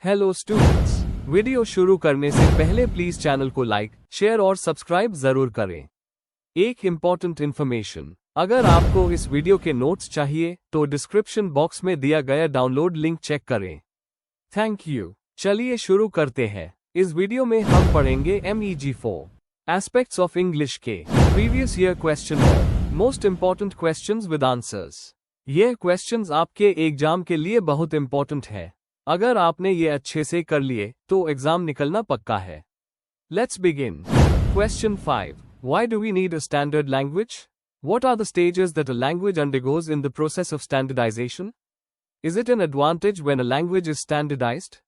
Hello students, video शुरू करने से पहले प्लीज चैनल को लाइक, शेयर और सब्सक्राइब जरूर करें। एक इम्पॉर्टेंट इन्फॉर्मेशन, अगर आपको इस वीडियो के नोट्स चाहिए तो डिस्क्रिप्शन बॉक्स में दिया गया डाउनलोड लिंक चेक करें। Thank you. चलिए शुरू करते हैं। इस वीडियो में हम पढ़ेंगे MEG4 एस्पेक्ट्स ऑफ इंग्लिश के प्रीवियस ईयर क्वेश्चन और most important questions with answers. ये क्वेश्चंस आपके एग्जाम के लिए बहुत इम्पॉर्टेंट है। अगर आपने ये अच्छे से कर लिए तो एग्जाम निकलना पक्का है। Let's begin. Question 5. Why do we need a standard language? What are the stages that a language undergoes in the process of standardization? Is it an advantage when a language is standardized?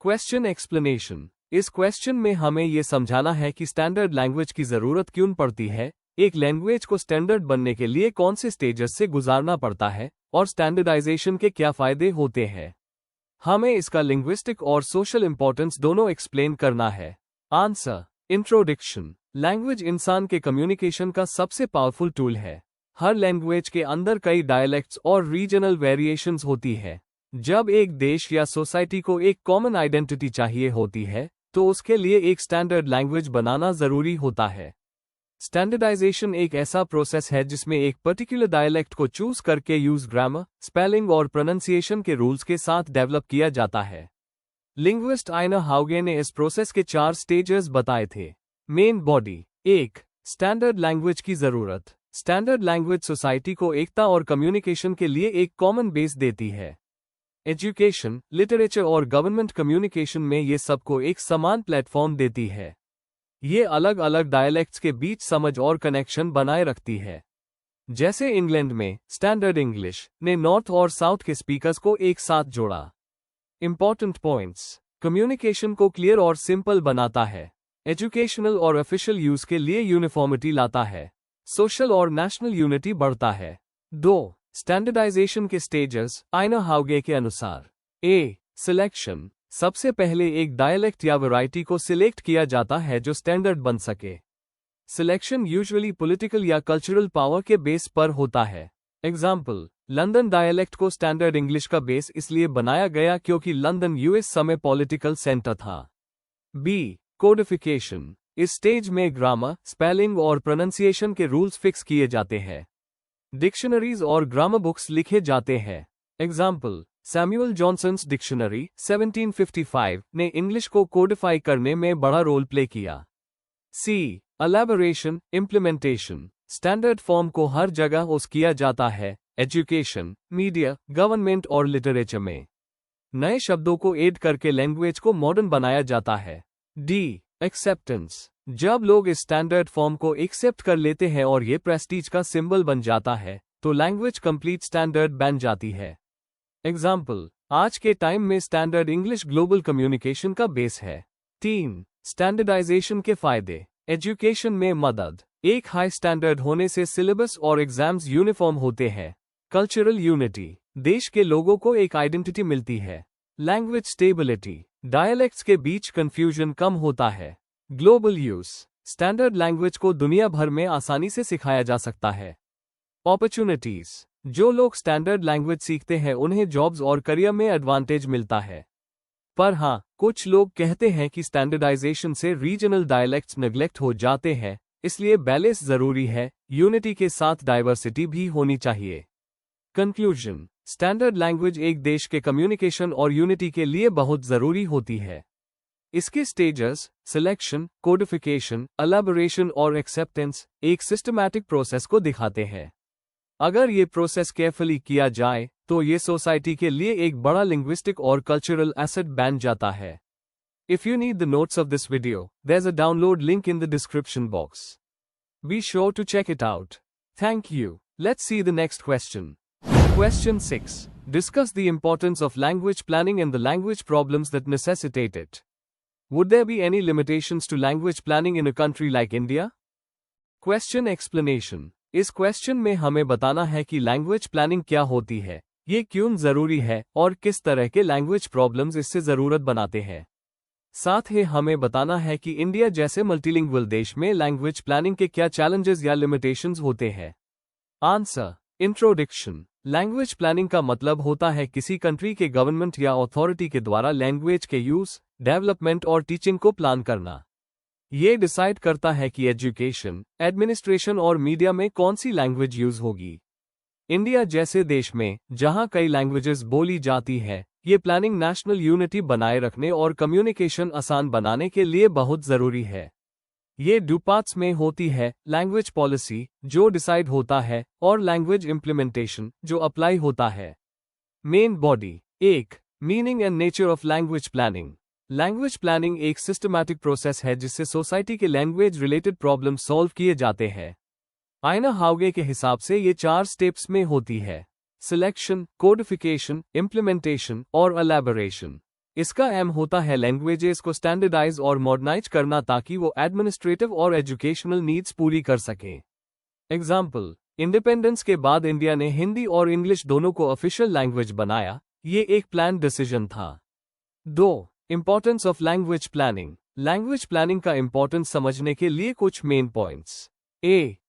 Question explanation. इस question में हमें ये समझाना है कि standard language की जरूरत क्यों पड़ती है, एक लैंग्वेज को स्टैंडर्ड बनने के लिए कौन से स्टेजेस से गुजारना पड़ता है और स्टैंडर्डाइजेशन के क्या फायदे होते हैं। हमें इसका लिंग्विस्टिक और सोशल इंपॉर्टेंस दोनों एक्सप्लेन करना है। आंसर। इंट्रोडक्शन। लैंग्वेज इंसान के कम्युनिकेशन का सबसे पावरफुल टूल है। हर लैंग्वेज के अंदर कई डायलेक्ट्स और रीजनल वेरिएशंस होती है। जब एक देश या सोसाइटी को एक कॉमन आइडेंटिटी चाहिए होती है तो उसके लिए एक स्टैंडर्ड लैंग्वेज बनाना जरूरी होता है। स्टैंडर्डाइजेशन एक ऐसा प्रोसेस है जिसमें एक पर्टिकुलर डायलेक्ट को चूज करके यूज ग्रामर, स्पेलिंग और प्रोनंसिएशन के रूल्स के साथ डेवलप किया जाता है। लिंग्विस्ट आइना हाउगे ने इस प्रोसेस के 4 स्टेजेस बताए थे। Main body. 1. स्टैंडर्ड लैंग्वेज की जरूरत। स्टैंडर्ड लैंग्वेज सोसाइटी को एकता और कम्युनिकेशन के लिए एक कॉमन बेस देती है। एजुकेशन, लिटरेचर और गवर्नमेंट कम्युनिकेशन में ये सबको एक समान प्लेटफॉर्म देती है। ये अलग अलग डायलेक्ट्स के बीच समझ और कनेक्शन बनाए रखती है। जैसे इंग्लैंड में स्टैंडर्ड इंग्लिश ने नॉर्थ और साउथ के स्पीकर्स को एक साथ जोड़ा। Important points. कम्युनिकेशन को क्लियर और सिंपल बनाता है। एजुकेशनल और ऑफिशियल यूज के लिए यूनिफॉर्मिटी लाता है। सोशल और नेशनल यूनिटी बढ़ता है। 2. स्टैंडर्डाइजेशन के स्टेजेस आइना हाउगे के अनुसार। ए. सिलेक्शन। सबसे पहले एक डायलेक्ट या वैरायटी को सिलेक्ट किया जाता है जो स्टैंडर्ड बन सके। सिलेक्शन यूजुअली पॉलिटिकल या कल्चरल पावर के बेस पर होता है। एग्जाम्पल, लंदन डायलेक्ट को स्टैंडर्ड इंग्लिश का बेस इसलिए बनाया गया क्योंकि लंदन यूएस समय पॉलिटिकल सेंटर था। बी. कोडिफिकेशन। इस स्टेज में ग्रामर, स्पेलिंग और प्रोनंसिएशन के रूल्स फिक्स किए जाते हैं। डिक्शनरीज और ग्रामर बुक्स लिखे जाते हैं। एग्जाम्पल, सैमुअल जॉनसन्स डिक्शनरी 1755 ने इंग्लिश को कोडिफाई करने में बड़ा रोल प्ले किया। सी. एलैबोरेशन, इम्प्लीमेंटेशन। स्टैंडर्ड फॉर्म को हर जगह यूज किया जाता है, एजुकेशन, मीडिया, गवर्नमेंट और लिटरेचर में। नए शब्दों को ऐड करके लैंग्वेज को मॉडर्न बनाया जाता है। डी. एक्सेप्टेंस। जब लोग इस स्टैंडर्ड फॉर्म को एक्सेप्ट कर लेते हैं और ये प्रेस्टीज का सिंबल बन जाता है तो लैंग्वेज कंप्लीट स्टैंडर्ड बन जाती है। एग्जाम्पल, आज के टाइम में स्टैंडर्ड इंग्लिश ग्लोबल कम्युनिकेशन का बेस है। 3. स्टैंडर्डाइजेशन के फायदे। एजुकेशन में मदद। एक हाई स्टैंडर्ड होने से सिलेबस और एग्जाम्स यूनिफॉर्म होते हैं। Cultural unity. देश के लोगों को एक आइडेंटिटी मिलती है। Language stability. डायलेक्ट्स के बीच कंफ्यूजन कम होता है। Global use. स्टैंडर्ड लैंग्वेज को दुनिया भर में आसानी से सिखाया जा सकता है। अपॉर्चुनिटीज। जो लोग स्टैंडर्ड लैंग्वेज सीखते हैं उन्हें जॉब्स और करियर में एडवांटेज मिलता है। पर हाँ, कुछ लोग कहते हैं कि स्टैंडर्डाइजेशन से रीजनल डायलेक्ट्स नेग्लेक्ट हो जाते हैं, इसलिए बैलेंस जरूरी है, यूनिटी के साथ डाइवर्सिटी भी होनी चाहिए। कंक्लूजन। स्टैंडर्ड लैंग्वेज एक देश के कम्युनिकेशन और यूनिटी के लिए बहुत जरूरी होती है। इसके स्टेजेस सिलेक्शन, कोडिफिकेशन, एलैबोरेशन और एक्सेप्टेंस एक सिस्टमैटिक प्रोसेस को दिखाते हैं। अगर ये प्रोसेस केयरफुली किया जाए तो ये सोसाइटी के लिए एक बड़ा लिंग्विस्टिक और कल्चरल एसेट बन जाता है। If you need the notes of this video, there is a download link in the description box. Be sure to check it out. Thank you. Let's see the next question. Question 6. Discuss the importance of language planning and the language problems that necessitate it. Would there be any limitations to language planning in a country like India? Question explanation. इस question में हमें बताना है कि language planning क्या होती है, ये क्यों जरूरी है और किस तरह के लैंग्वेज प्रॉब्लम्स इससे जरूरत बनाते हैं। साथ ही हमें बताना है कि इंडिया जैसे मल्टीलिंगुअल देश में लैंग्वेज प्लानिंग के क्या चैलेंजेस या लिमिटेशंस होते हैं। आंसर। इंट्रोडक्शन। लैंग्वेज प्लानिंग का मतलब होता है किसी कंट्री के गवर्नमेंट या अथॉरिटी के द्वारा लैंग्वेज के यूज, डेवलपमेंट और टीचिंग को प्लान करना। ये डिसाइड करता है कि एजुकेशन, एडमिनिस्ट्रेशन और मीडिया में कौन सी लैंग्वेज यूज होगी। इंडिया जैसे देश में, जहां कई लैंग्वेजेस बोली जाती है, ये प्लानिंग नेशनल यूनिटी बनाए रखने और कम्युनिकेशन आसान बनाने के लिए बहुत जरूरी है। ये दो पार्ट्स में होती है, लैंग्वेज पॉलिसी, जो डिसाइड होता है, और लैंग्वेज इम्प्लीमेंटेशन, जो अप्लाई होता है। Main body. 1. Meaning and nature of language planning. Language planning एक सिस्टमैटिक प्रोसेस है जिससे सोसाइटी के लैंग्वेज रिलेटेड प्रॉब्लम सॉल्व किए जाते हैं। आइना हाउगे के हिसाब से ये 4 स्टेप्स में होती है: सिलेक्शन, कोडिफिकेशन, इम्प्लीमेंटेशन और एलैबोरेशन। इसका एम होता है लैंग्वेजेस को स्टैंडर्डाइज और मॉडर्नाइज करना ताकि वो एडमिनिस्ट्रेटिव और एजुकेशनल नीड्स पूरी कर सकें। एग्जाम्पल, इंडिपेंडेंस के बाद इंडिया ने हिंदी और इंग्लिश दोनों को ऑफिशियल लैंग्वेज बनाया। ये एक प्लान डिसीजन था। 2. Importance of language planning. Language planning का इंपॉर्टेंस समझने के लिए कुछ main points.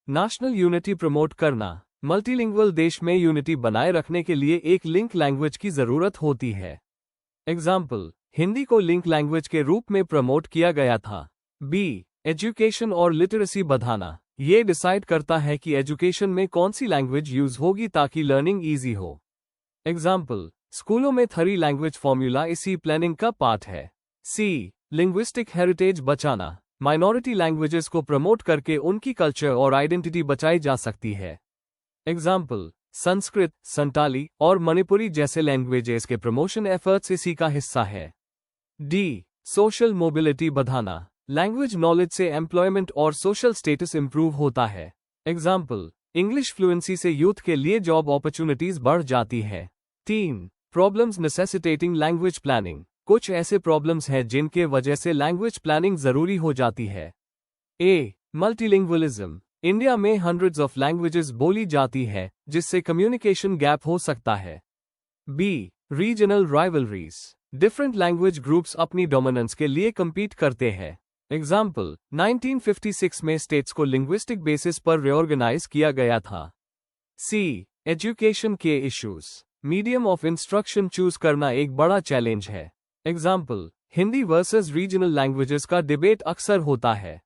National unity promote करना। मल्टीलिंगुअल देश में यूनिटी बनाए रखने के लिए एक लिंक लैंग्वेज की जरूरत होती है। एग्जाम्पल, हिंदी को लिंक लैंग्वेज के रूप में प्रमोट किया गया था। एजुकेशन और लिटरेसी बढ़ाना। ये डिसाइड करता है कि एजुकेशन में कौन सी लैंग्वेज यूज होगी ताकि लर्निंग ईजी हो। एग्जाम्पल, स्कूलों में 3 लैंग्वेज फॉर्मूला इसी प्लानिंग का पार्ट है। लिंग्विस्टिक हेरिटेज बचाना। माइनॉरिटी लैंग्वेजेस को प्रमोट करके उनकी कल्चर और आइडेंटिटी बचाई जा सकती है। एग्जाम्पल, संस्कृत, संताली और मणिपुरी जैसे लैंग्वेजेस के प्रमोशन एफर्ट्स इसी का हिस्सा है। सोशल मोबिलिटी बढ़ाना। लैंग्वेज नॉलेज से एम्प्लॉयमेंट और सोशल स्टेटस इंप्रूव होता है। एग्जाम्पल, इंग्लिश फ्लुएंसी से यूथ के लिए जॉब अपॉर्चुनिटीज बढ़ जाती है। 3. Problems necessitating language planning. कुछ ऐसे प्रॉब्लम्स हैं जिनके वजह से लैंग्वेज प्लानिंग जरूरी हो जाती है। मल्टीलिंगुअलिज्म। इंडिया में हंड्रेड्स ऑफ लैंग्वेजेस बोली जाती है, जिससे कम्युनिकेशन गैप हो सकता है। Regional rivalries. Different language groups अपनी डोमिनेंस के लिए compete करते हैं। एग्जाम्पल, 1956 में स्टेट्स को लिंग्विस्टिक बेसिस पर रिऑर्गेनाइज किया गया था। एजुकेशन के issues. Medium of instruction choose करना एक बड़ा चैलेंज है। Example, Hindi versus regional languages का डिबेट अक्सर होता है।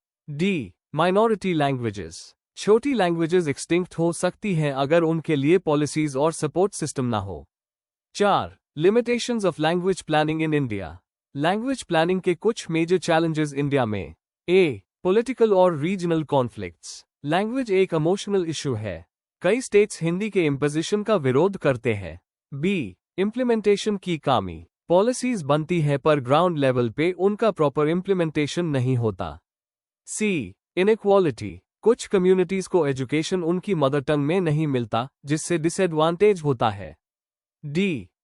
Minority languages. छोटी लैंग्वेजेस एक्सटिंक्ट हो सकती हैं अगर उनके लिए पॉलिसीज और सपोर्ट सिस्टम ना हो। 4. Limitations of language planning in India. Language planning के कुछ मेजर चैलेंजेस इंडिया में। पॉलिटिकल और रीजनल कॉन्फ्लिक्ट्स। लैंग्वेज एक इमोशनल इशू है। कई स्टेट्स हिंदी के इम्पोजिशन का विरोध करते हैं। इम्प्लीमेंटेशन की कमी। पॉलिसीज बनती है पर ग्राउंड लेवल पे उनका प्रॉपर इम्प्लीमेंटेशन नहीं होता। इनइक्वालिटी। कुछ कम्युनिटीज को एजुकेशन उनकी मदर टंग में नहीं मिलता, जिससे डिसएडवांटेज होता है।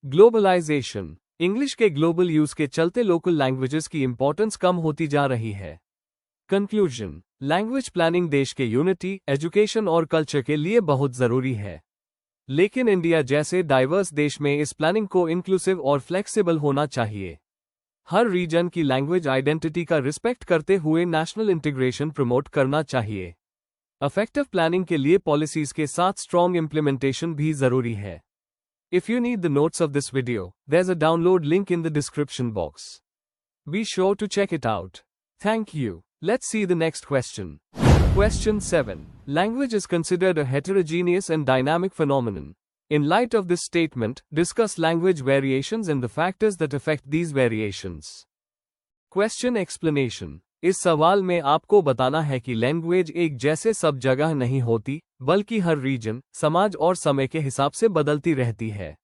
ग्लोबलाइजेशन। इंग्लिश के ग्लोबल यूज के चलते लोकल लैंग्वेजेस की इंपॉर्टेंस कम होती जा रही है। कंक्लूजन। लैंग्वेज प्लानिंग देश के यूनिटी, एजुकेशन और कल्चर के लिए बहुत जरूरी है। लेकिन इंडिया जैसे डाइवर्स देश में इस प्लानिंग को इंक्लूसिव और फ्लेक्सिबल होना चाहिए। हर रीजन की लैंग्वेज आइडेंटिटी का रिस्पेक्ट करते हुए नेशनल इंटीग्रेशन प्रमोट करना चाहिए। इफेक्टिव प्लानिंग के लिए पॉलिसीज के साथ स्ट्रॉन्ग इंप्लीमेंटेशन भी जरूरी है। If you need the notes of this video, there's a download link in the description box. Be sure to check it out. Thank you. Let's see the next question. Question 7. Language is considered a heterogeneous and dynamic phenomenon. In light of this statement, discuss language variations and the factors that affect these variations. Question explanation. इस सवाल में आपको बताना है कि language एक जैसे सब जगह नहीं होती, बल्कि हर रीजन, समाज और समय के हिसाब से बदलती रहती है।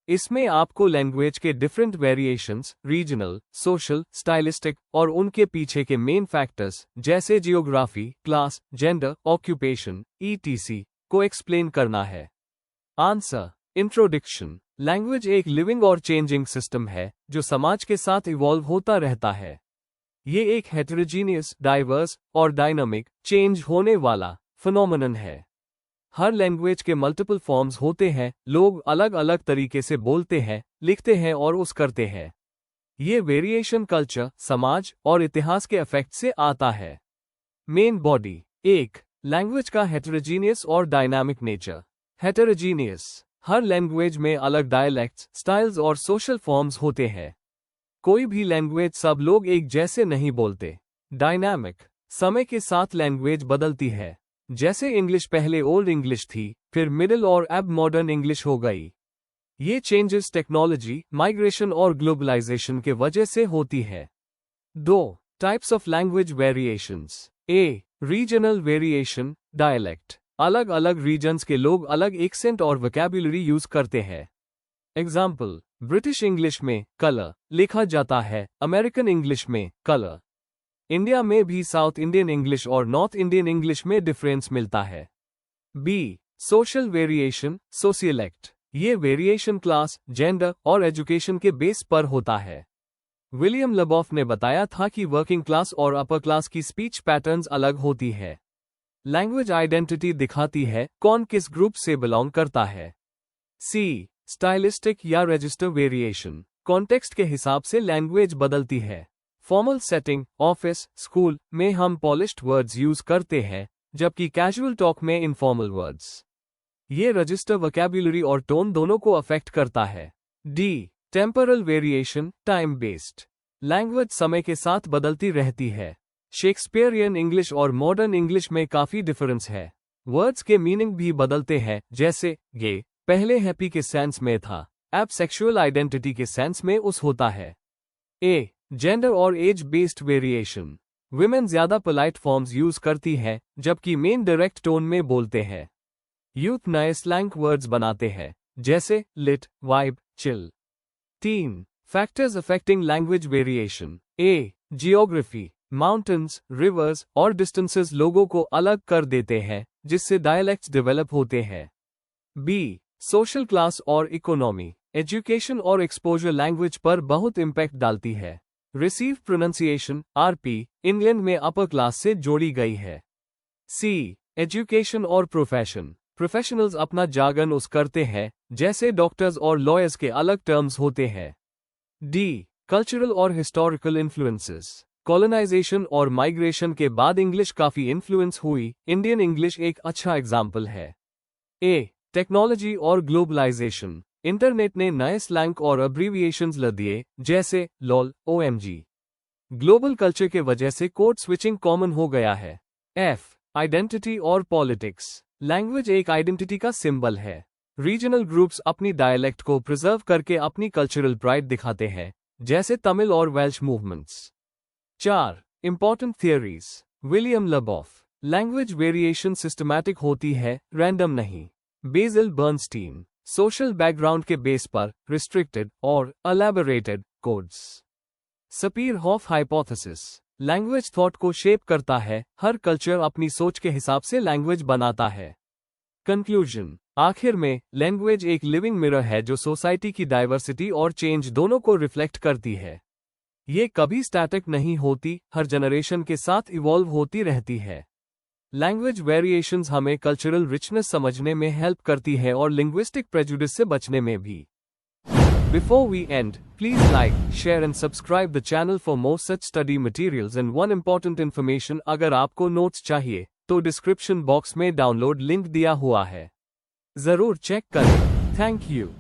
इसमें आपको लैंग्वेज के different variations, regional, social, stylistic और उनके पीछे के मेन फैक्टर्स जैसे geography, class, gender, occupation, etc. को एक्सप्लेन करना है। आंसर। इंट्रोडक्शन। लैंग्वेज एक लिविंग और चेंजिंग सिस्टम है जो समाज के साथ इवॉल्व होता रहता है। ये एक हेटेरोजीनियस, डाइवर्स और डायनामिक, चेंज होने वाला फिनोमेनन है। हर लैंग्वेज के मल्टीपल फॉर्म्स होते हैं, लोग अलग अलग तरीके से बोलते हैं, लिखते हैं और उस करते हैं। ये वेरिएशन कल्चर, समाज और इतिहास के इफेक्ट से आता है। Main body. 1. लैंग्वेज का हेटेरोजीनियस और डायनामिक नेचर। हेटेरोजीनियस। हर लैंग्वेज में अलग डायलेक्ट्स, स्टाइल्स और सोशल फॉर्म्स होते हैं। कोई भी लैंग्वेज सब लोग एक जैसे नहीं बोलते। डायनामिक, समय के साथ लैंग्वेज बदलती है। जैसे इंग्लिश पहले ओल्ड इंग्लिश थी, फिर मिडिल और अब मॉडर्न इंग्लिश हो गई। ये चेंजेस टेक्नोलॉजी, माइग्रेशन और ग्लोबलाइजेशन के वजह से होती है। 2 types of language variations. A, regional variation, dialect. अलग अलग रीजन्स के लोग अलग एक्सेंट और वोकैब्युलरी यूज करते हैं। एग्जाम्पल, ब्रिटिश इंग्लिश में कलर लिखा जाता है, अमेरिकन इंग्लिश में कलर। इंडिया में भी साउथ इंडियन इंग्लिश और नॉर्थ इंडियन इंग्लिश में डिफरेंस मिलता है। B, social variation, sociolect. ये वेरिएशन क्लास, जेंडर और एजुकेशन के बेस पर होता है। विलियम लेबॉफ ने बताया था कि वर्किंग क्लास और अपर क्लास की स्पीच पैटर्न्स अलग होती है। लैंग्वेज आइडेंटिटी दिखाती है कौन किस ग्रुप से बिलोंग करता है। सी, स्टाइलिस्टिक या रजिस्टर वेरिएशन। कॉन्टेक्स्ट के हिसाब से लैंग्वेज बदलती है। फॉर्मल सेटिंग, ऑफिस, स्कूल में हम पॉलिश्ड वर्ड्स यूज करते हैं, जबकि कैजुअल टॉक में इनफॉर्मल वर्ड्स। ये रजिस्टर वोकैब्युलरी और टोन दोनों को अफेक्ट करता है। D, temporal variation, time based. Language समय के साथ बदलती रहती है। शेक्सपियरियन इंग्लिश और मॉडर्न इंग्लिश में काफी डिफरेंस है। वर्ड्स के मीनिंग भी बदलते हैं, जैसे गे पहले हैप्पी के सेंस में था, अब सेक्सुअल आइडेंटिटी के सेंस में उस होता है। ए, जेंडर और एज बेस्ड वेरिएशन। विमेन ज्यादा पोलाइट फॉर्म्स यूज करती है, जबकि मेन डायरेक्ट टोन में बोलते हैं। यूथ नए स्लैंग वर्ड्स बनाते हैं, जैसे lit, vibe, chill. 3 factors affecting language variation. A, geography. Mountains, rivers और डिस्टेंसेस लोगों को अलग कर देते हैं, जिससे डायलेक्ट्स डेवलप होते हैं। बी, सोशल क्लास और इकोनॉमी। एजुकेशन और एक्सपोजर लैंग्वेज पर बहुत इम्पैक्ट डालती है। रिसीव प्रोनाउंसिएशन, आरपी, इंग्लैंड में अपर क्लास से जोड़ी गई है। सी, एजुकेशन और प्रोफेशन। प्रोफेशनल्स अपना जार्गन यूज करते हैं, जैसे डॉक्टर्स और लॉयर्स के अलग टर्म्स होते हैं। डी, कल्चरल और हिस्टोरिकल इन्फ्लुएंसेस। कॉलोनाइजेशन और माइग्रेशन के बाद इंग्लिश काफी इन्फ्लुएंस हुई, इंडियन इंग्लिश एक अच्छा एग्जाम्पल है। ए, टेक्नोलॉजी और ग्लोबलाइजेशन। इंटरनेट ने नए स्लैंग और अब्रीविएशंस ला दिए, जैसे लॉल, ओएमजी। ग्लोबल कल्चर के वजह से कोड स्विचिंग कॉमन हो गया है। एफ, आइडेंटिटी और पॉलिटिक्स। लैंग्वेज एक आइडेंटिटी का सिंबल है। रीजनल ग्रुप्स अपनी डायलेक्ट को प्रिजर्व करके अपनी कल्चरल प्राइड दिखाते हैं, जैसे तमिल और Welsh movements. 4 important theories. William Labov. Language variation systematic होती है, रैंडम नहीं। Basil Bernstein. सोशल बैकग्राउंड के बेस पर रिस्ट्रिक्टेड और elaborated codes. Sapir Whorf hypothesis. Language thought को शेप करता है, हर कल्चर अपनी सोच के हिसाब से लैंग्वेज बनाता है। कंक्लूजन। आखिर में, लैंग्वेज एक लिविंग मिरर है जो सोसाइटी की डाइवर्सिटी और चेंज दोनों को रिफ्लेक्ट करती है। ये कभी स्टैटिक नहीं होती, हर जनरेशन के साथ इवॉल्व होती रहती है। लैंग्वेज वेरिएशंस हमें कल्चरल रिचनेस समझने में हेल्प करती है और लिंग्विस्टिक प्रेजुडिस से बचने में भी। Before we end, please like, share and subscribe the channel for more such study materials and one important information अगर आपको नोट्स चाहिए, तो डिस्क्रिप्शन बॉक्स में डाउनलोड लिंक दिया हुआ है। जरूर चेक करें। Thank you.